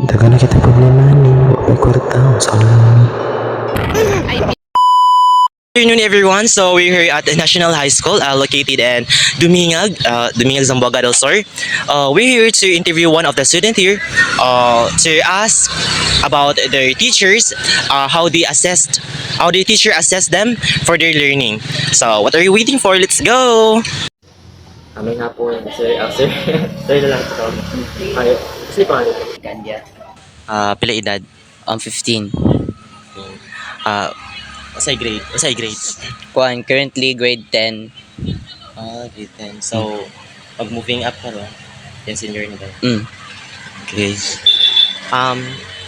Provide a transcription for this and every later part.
Daga na kita problema ni, wa may kwarta, unsa lang ni. Good afternoon, everyone. So we're here at the National High School, located in Dumingag, Zamboanga del Sur. We're here to interview one of the students here, to ask about their teachers, how the teacher assessed them for their learning. So what are you waiting for? Let's go. Amin nga po, sir, sir, sir na lang ito. Ay, kasi pa, Gandia. Pila edad? 15. Usay grade. Kuan, currently grade 10. Grade 10. So pag moving up ka ro, yan senior na ba? Okay.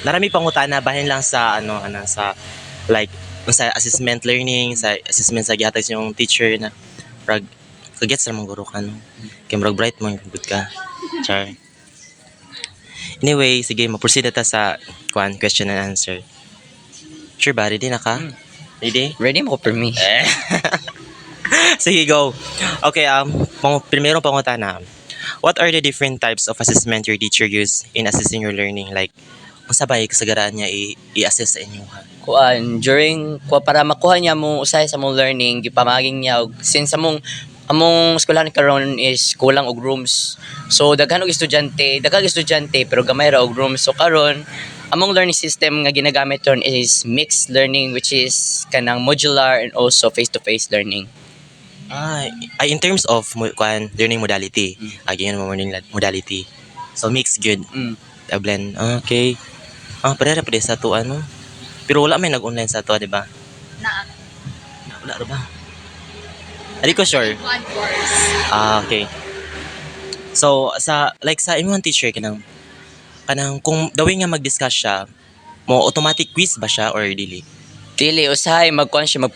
Narami pang utana bahin lang sa sa like sa assessment learning, sa assessment sa gihatag sa yung teacher na rag kagets ra mong guro ka no. Kay murag bright mo good ka. Char. Anyway, sige, ma-proceed na ta sa question and answer. Sure ba? Ready na ka? Ready? Ready mo for me. Sige, go. Okay, primero pangutana. What are the different types of assessment your teacher use in assessing your learning? Like, unsa ba kasagaraan niya i-assess sa inyo ha? Kuan, para makuha niya mo usay sa mong learning, gipamaging niya og since among eskwelahan karon is kulang og rooms. So daghang estudyante pero gamay ra og rooms. So karon among learning system nga ginagamit ron is mixed learning, which is kanang modular and also face-to-face learning. In terms of learning modality, again mo learning modality. So mixed good. A blend. Okay. Parehara pa sa to ano. Pero wala may nag-online sa to, di ba? Wala ra ba? Hindi ko sure. Okay. So sa imong teacher kanang kung dawin nga mag-discuss siya, mo automatic quiz ba siya or dili? Dili usahay magkuan siya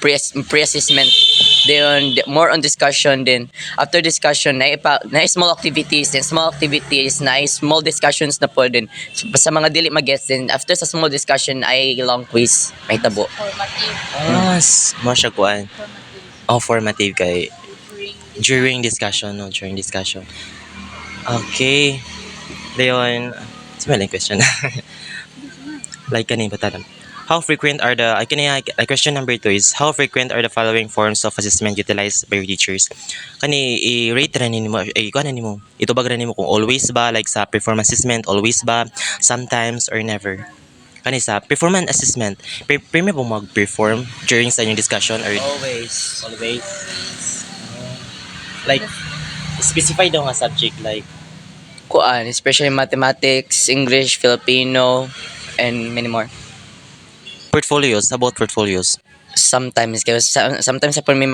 pre-assessment. Then more on discussion, then after discussion na small activities, then small activities na small discussions na po din sa mga dili mag-gets, then after sa small discussion ay long quiz may tabo. Mo siya kuan. Formative kay during discussion. Okay. Dayon, similar question. Like kanin patalam. How frequent are the question number 2 is how frequent are the following forms of assessment utilized by your teachers? Kani i-rate ra nimo kuan nimo. Itubag ra nimo kung always ba, like sa performance assessment always ba, sometimes or never. Kani sa performance assessment, prime mo mag-perform during sa inyong discussion or Always. like specify daw nga subject like Kuan, especially mathematics, English, Filipino, and many more. about portfolios. Sometimes sa may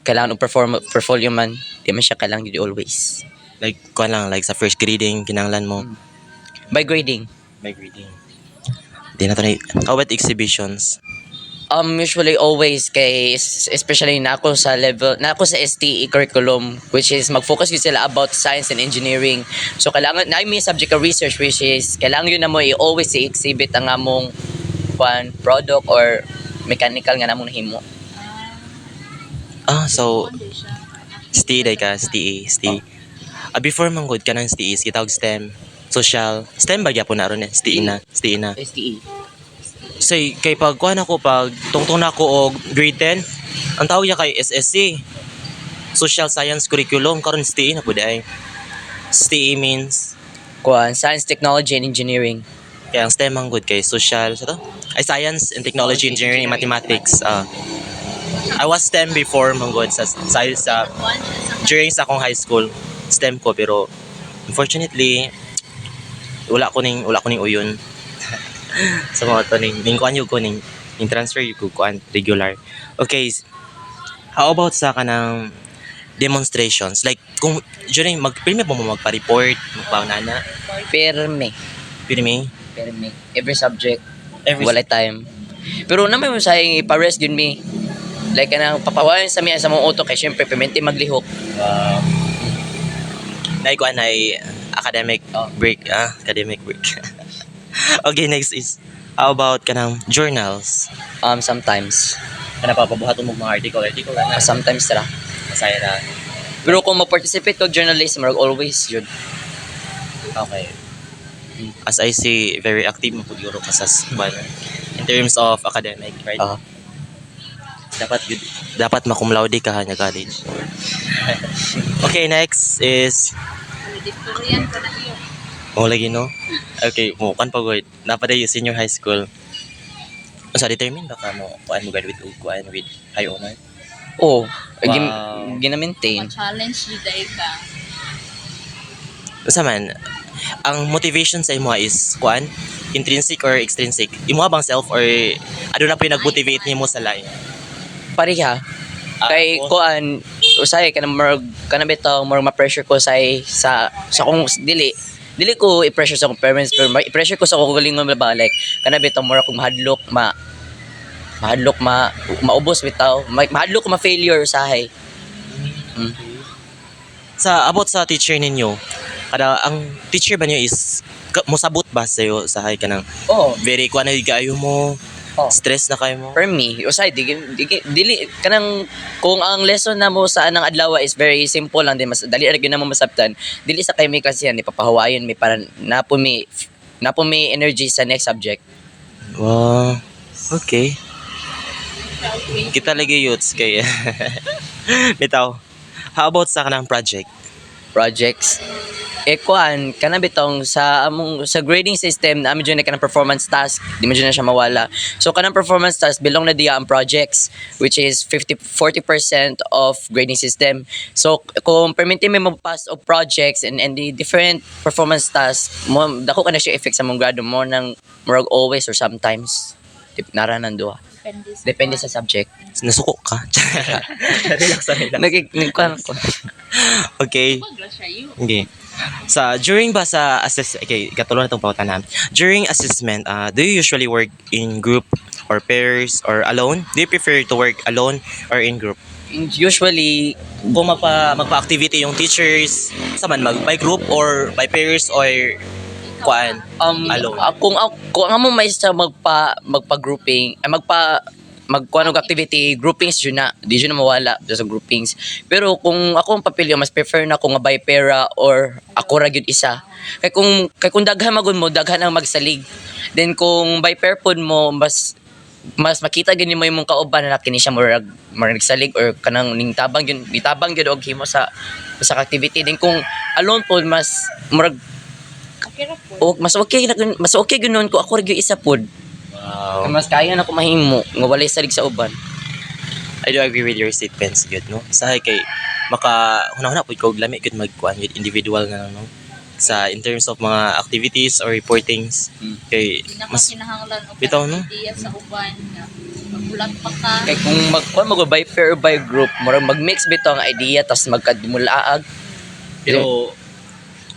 kailangan og portfolio man, di man siya kailangan di always. Like kuan lang like sa first grading kinahanglan mo By grading. by grading. Di na to na. How about exhibitions? Usually always kay especially na ako sa STE curriculum, which is mag-focus yun sila about science and engineering. So kailangan na may subject of research, which is kailangan yun na mo always i-exhibit ang among product or mechanical nga namong nahimo. So STE day ka, STE. Before manggod ka ng STE, gitawag STEM, social, STEM ba gyapon na ron STE na. STE. So kay pag kuan ako pag tungtong na ako og grade 10, ang tawag niya kay SSC. Social Science Curriculum karon STE na pud ay. STE means Science, Technology, and Engineering. kaya ang STEM manggod kay social sa to. Ay Science and Technology, Engineering, and Mathematics. I was STEM before manggod sa during sa akong high school. STEM ko pero unfortunately wala ko ning uyon. Sa mga to ning kuan yung ko ning transfer yung kuan regular. Okay. How about sa kanang demonstrations? Like kung during magpilme mo magpa-report, magpaunana, Perme. pirmi, Every subject. every Wala time. Pero naman mo sa ipa-rest yun mi. Like kanang papawayan sa miya sa mong auto kay syempre permente maglihok. kuan ay academic break, academic break. Okay, next is how about kanang journals? Sometimes. Kana pa pabuhaton mo mga article na Sometimes tara. masaya na. Pero kung mag-participate ko journalism, always yun. Okay. As I see, very active mo pud ka sa school in terms of academic, right? Ah. Dapat makum laude ka hanya college. Okay, next is lagi no. Okay, mo kan pagod. Dapat ay senior high school. Sa determine baka mo kuan mo graduate ug kuan with high honor. Oo. Wow. Gina-maintain. challenge jud day ka. Usa man, ang motivation sa imo is kuan intrinsic or extrinsic? Imo bang self or aduna pa yung nag-motivate nimo sa life? Pareha. Kay Ako- kuan usay kanang kanang bitaw more ma-pressure ko sa kung dili ko i-pressure sa akong parents pero i-pressure ko sa akong galingon balik kanang bitaw more akong maubos bitaw mahadlok ko ma-failure usahay. Sa about sa teacher ninyo, kada ang teacher ba niyo is mosabot ba sayo sa hay kanang Oh, very kuan na gayo mo, Oh. stress na kayo mo? for me usay dili kanang kung ang lesson na mo sa anang adlaw is very simple lang din mas dali ra gyud na mo masabtan dili sa kay may klase yan ipapahawayon may para napo may energy sa next subject. Wow. Okay. Kita lagi youths kay bitaw. How about sa kanang projects? Kuan kana bitong sa grading system na amin dyan na kanang performance task di man dyan na siya mawala. So kanang performance task belong na diya ang projects which is 40% of grading system. So kung permitin mo pass of projects and the different performance tasks mo dako kana siya effect sa mong grado mo nang murag always or sometimes naranan duha depende sa subject. Nasuko ka. Relax lang. Nagkuan ko. Okay. Okay. During ba sa okay, katulad na itong pautanan. During assessment, do you usually work in group or pairs or alone? Do you prefer to work alone or in group? Usually Kung magpa-activity yung teachers, saman by group or by pairs or kuan? Alone. Kung ang mo may sa magpa-grouping ay magkuanog activity groupings yun na di yun na mawala sa groupings pero kung ako ang papilyo mas prefer na ko nga by pera or ako ra gyud isa kay kung daghan magud mo daghan ang magsalig then kung by pair pod mo mas makita gani mo imong kauban na kini siya murag nagsalig or kanang nitabang gyud og himo sa activity then kung alone pod mas murag mas okay gyud ko ako ra gyud isa pod. Wow. Mas kaya na ko mahimo nga walay salig sa uban. I do agree with your statements, good, no? Sa kay hunahuna po ikaw lami good magkuan with individual na lang, no? Sa in terms of mga activities or reportings, kay mas Kinahanglan og bitaw, no? idea sa uban nga magbulat pa ka. Kay kung magkuan mo by pair or by group, murag mag-mix bitaw ang idea tas magkadmulaag. pero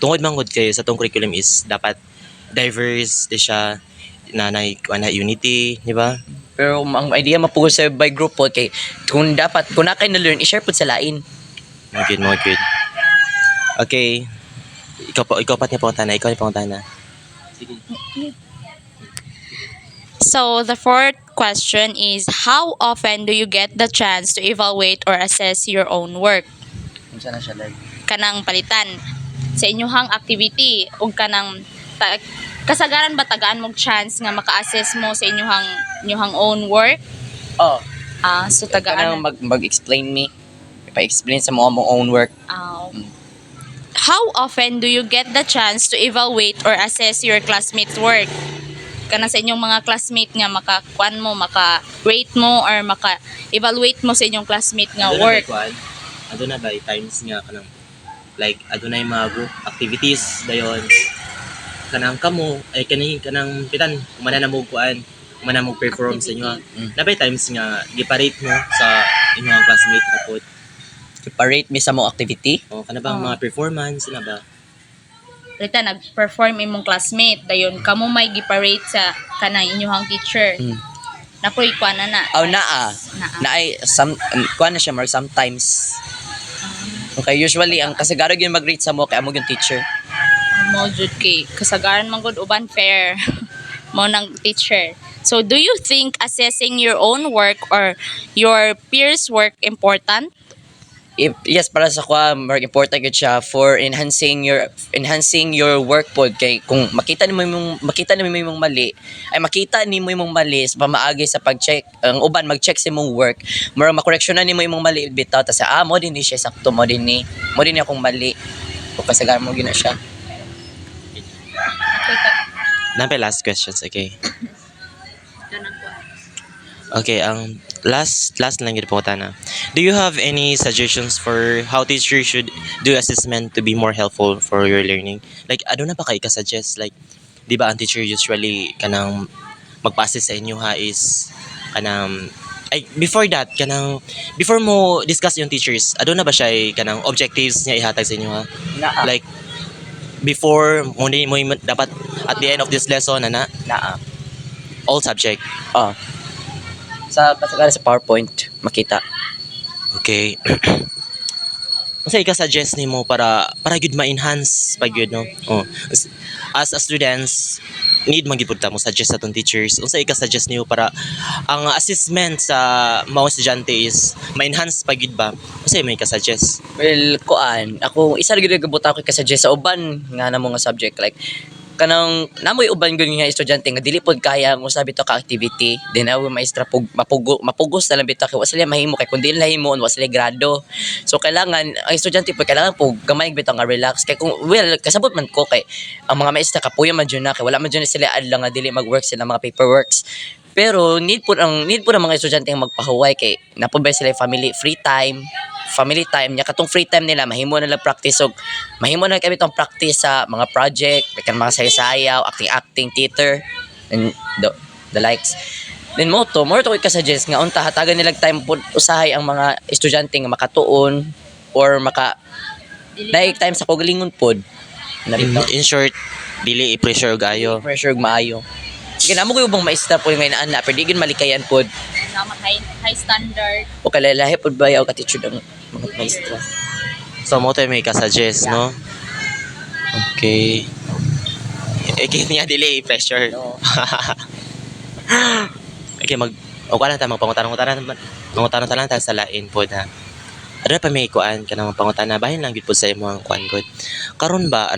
tungod manggod kay sa tong curriculum is dapat diverse di siya na unity, di ba? Pero ang idea mapugol sa by group po kay kung na kay na learn i-share pud sa lain. Mo good. Okay. Ikaw pat ni pangutana, Sige. So the fourth question is, how often do you get the chance to evaluate or assess your own work? Unsa na siya like? Kanang palitan sa inyuhang activity ug kanang kasagaran ba tagaan mong chance nga maka-assess mo sa inyuhang own work? Oh, So tagaan. kanang mag-explain me. Pa-explain sa mo among own work. How often do you get the chance to evaluate or assess your classmates' work? Kana sa inyong mga classmate nga maka-kuan mo, maka-rate mo or maka-evaluate mo sa inyong classmate nga work. Aduna by times nga kanang like aduna yung mga group activities dayon kanang kamo ay kanang pitan kumana na mo kuan kumana mo perform sa inyo. Nabay times nga giparate mo sa inyong classmate kapot. I-rate me sa mo activity. O kana ba ang mga performance na ba? Rita, nag-perform imong classmate, dayon kamo may giparate sa kanang inyong teacher. Napoy kuan na. Naa ay kuan na siya mark sometimes. Okay, usually ang kasagaran gyud mag-rate sa mo kay amo yung teacher. Mo jud kay kasagaran man gud uban fair mo ng teacher. So do you think assessing your own work or your peers' work important? Yes, para sa kwa more important gyud siya for enhancing your work pod kay kung makita nimo imong mali ay makita nimo imong mali sa pamaagi sa pag-check ang uban mag-check sa imong work mura makoreksyonan nimo imong mali bitaw ta sa mo din ni siya sakto mo din ni akong mali o kasagaran mo gina siya. Napay last questions, okay? Kanang ko. Okay, last lang gid po na. Do you have any suggestions for how teachers should do assessment to be more helpful for your learning? Like, ano na ba kay ka-suggest? Like, di ba ang teacher usually kanang magpa-assess sa inyo ha is kanang ay before that kanang before mo discuss yung teachers, ano na ba siya kanang objectives niya ihatag sa inyo ha? Naa. Like before mo dapat at the end of this lesson na Naa. all subject. Oh. Sa kasagaran sa PowerPoint makita. Okay. Unsa ika-suggest nimo para gyud ma-enhance pag gyud no? Oh. As a students need man gyud ta mo suggest sa tong teachers. Unsa ika-suggest niyo para ang assessment sa mga estudyante is ma-enhance pag gyud ba? Unsa may ika-suggest? Well, kuan, ako isa ra gyud gabuta ko ka-suggest sa uban nga na mga subject like kanang namoy uban gyud nga estudyante nga dili pod kaya ang usabi to ka activity then aw maestra mapugos na lang bitaw kay wa sila mahimo kay kun dili nahimo wa sila grado. So kailangan ang estudyante po kailangan po gamay bitaw nga relax kay kung well kasabot man ko kay ang mga maestra kapuyo man jud na kay wala man jud sila adlaw nga dili mag-work sila mga paperworks. Pero need po ang mga estudyante ang magpahuway kay napubay sila family time nya katong free time nila mahimo na lang practice og mahimo na kami tong practice sa mga project like mga sayaw-sayaw, acting theater and the likes. Then more to ka-suggest nga unta hatagan nila time pod usahay ang mga estudyante nga makatuon or dahil time sa kagalingon pod na bitaw In short, dili i-pressure gayo. pressure og maayo. Sige namo ko ubang maestra po yung nga inaan na pero di gyud malikayan pod Sama high standard. o kalalahi pod ba yaw ka-teacher ng mga maestra. So mo tayo may ka-suggest, no? Okay. Niya dili i-pressure. No. Okay, o ka lang tayo magpangutan tayo sa lain po na ano pa may kuan ka na magpangutan na bahin lang gid po sa imong kuan good. Karon ba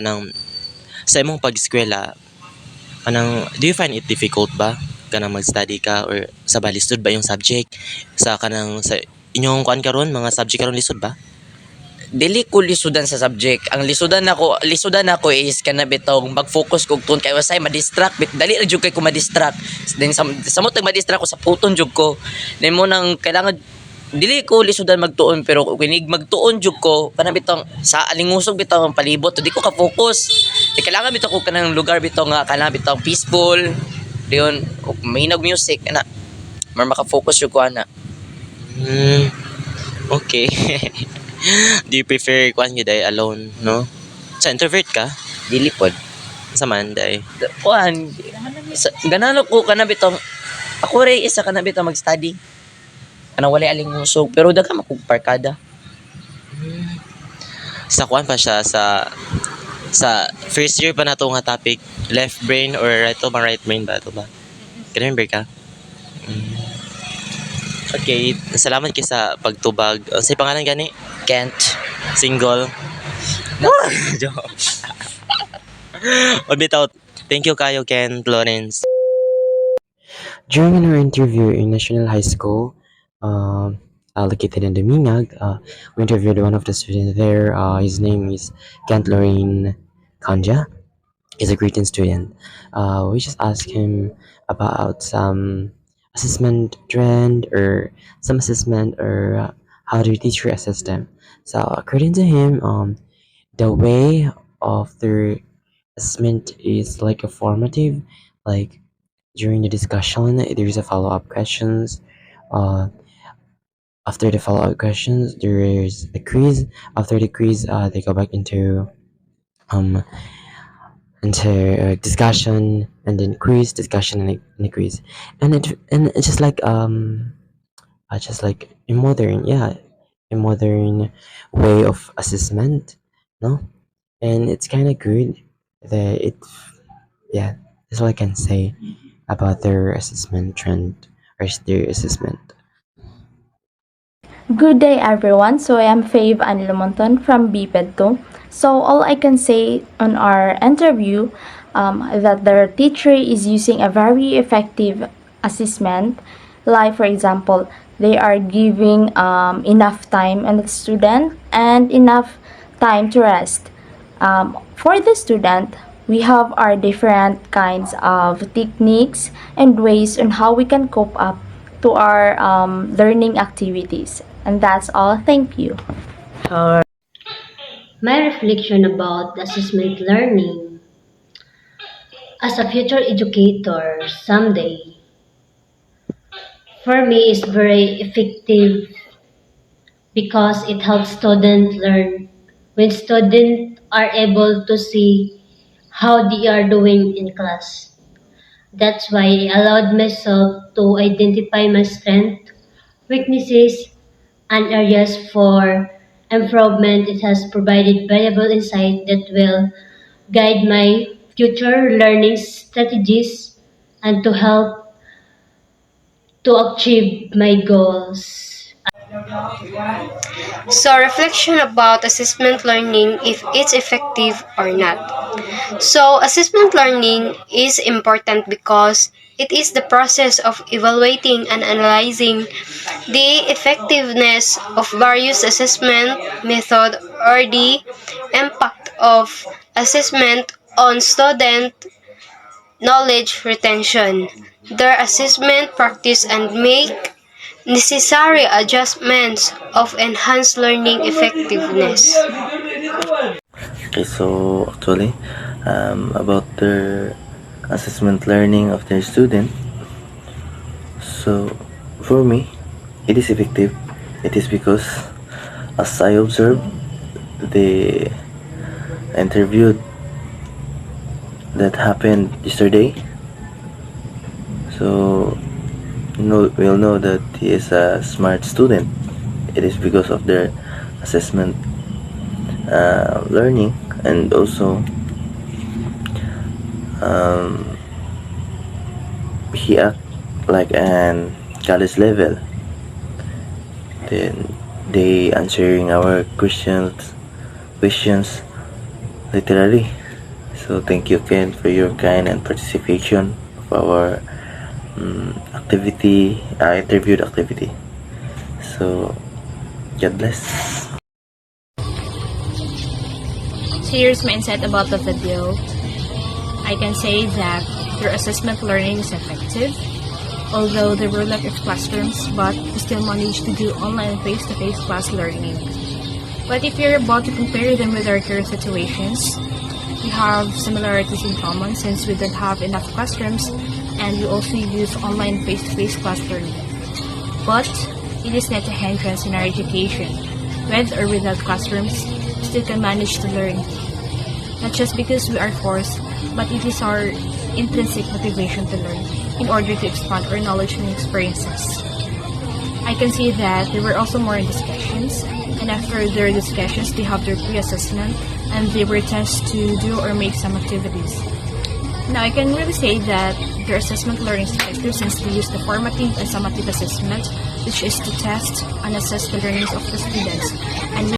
sa imong pag-eskwela do you find it difficult ba kanang mag-study ka or sa lisod ba yung subject sa inyong kuan karon mga subject karon lisod ba? Dili ko lisudan sa subject. Ang lisudan nako is kana bitong mag-focus kog tun kay wasay ma-distract dali ra jud kay ko ma-distract. Then sa mo tag ma-distract ko sa puton jud ko. Then mo nang kailangan dili ko lisudan magtuon pero kinig magtuon jud ko kana bitong sa alingusog bitong palibot di ko ka focus. Kailangan bitaw ko kanang lugar bitong nga kana bitong peaceful. Diyon mahinog music ana. Mar maka-focus jud ko ana. Okay. Do you prefer kuan gyud ay alone, no? Sa introvert ka? Dili pod. Sa man day. Kuan ganano ko kana bitong ako ray isa kana bitong mag-study. Kana wala alingusog pero daghan man kog parkada. Sa kuan pa siya sa first year pa na to nga topic, left brain or right brain ba ito ba? Remember ka? Okay, salamat kay sa pagtubag. Sa pangalan gani? Kent. Single. Joke. Bitaw, thank you kayo Ken Lawrence. During our interview in National High School, located in Dominguez, we interviewed one of the students there. His name is Kent Lorraine Kanja. He's a great student. We just asked him about some assessment trend or some assessment or how the teacher assess them. So according to him, the way of their assessment is like a formative, like during the discussion there's a follow-up questions. After the follow-up questions there is a quiz. After the quiz they go back into discussion and then quiz, discussion and a quiz, and it's just like a modern way of assessment, no? And it's kind of good that that's all I can say about their assessment trend or their assessment. Good day, everyone. So I am Fave Anlumonton from BPED 2. So all I can say on our interview that the teacher is using a very effective assessment. Like for example, they are giving enough time on the student and enough time to rest. For the student, we have our different kinds of techniques and ways on how we can cope up to our learning activities. And that's all. Thank you. My reflection about assessment learning as a future educator someday, for me, is very effective because it helps students learn. When students are able to see how they are doing in class. That's why I allowed myself to identify my strengths, weaknesses, and areas for improvement. It has provided valuable insight that will guide my future learning strategies and to help to achieve my goals. So, reflection about assessment learning, if it's effective or not. So, assessment learning is important because it is the process of evaluating and analyzing the effectiveness of various assessment method or the impact of assessment on student knowledge retention, their assessment practice, and make necessary adjustments of enhanced learning effectiveness. Okay, so actually, about their assessment learning of their student. So, for me, it is effective. It is because, as I observed, the interview that happened yesterday. So, we'll know that he is a smart student. It is because of their assessment learning, and also he act like an college level. Then they answering our questions literally. So thank you, Ken, for your kind and participation of our interviewed activity. So God bless. So here's my insight about the video. I can say that your assessment learning is effective, although there were lack of classrooms, but we still managed to do online face-to-face class learning. But if you're about to compare them with our current situations, we have similarities in common since we don't have enough classrooms and we also use online face-to-face class learning. But it is not a hindrance in our education. With or without classrooms, we still can manage to learn. Not just because we are forced, but it is our intrinsic motivation to learn in order to expand our knowledge and experiences. I can see that there were also more discussions, and after their discussions, they have their pre-assessment and they were tasked to do or make some activities. Now, I can really say that their assessment learning is effective since they use the formative and summative assessment, which is to test and assess the learnings of the students. And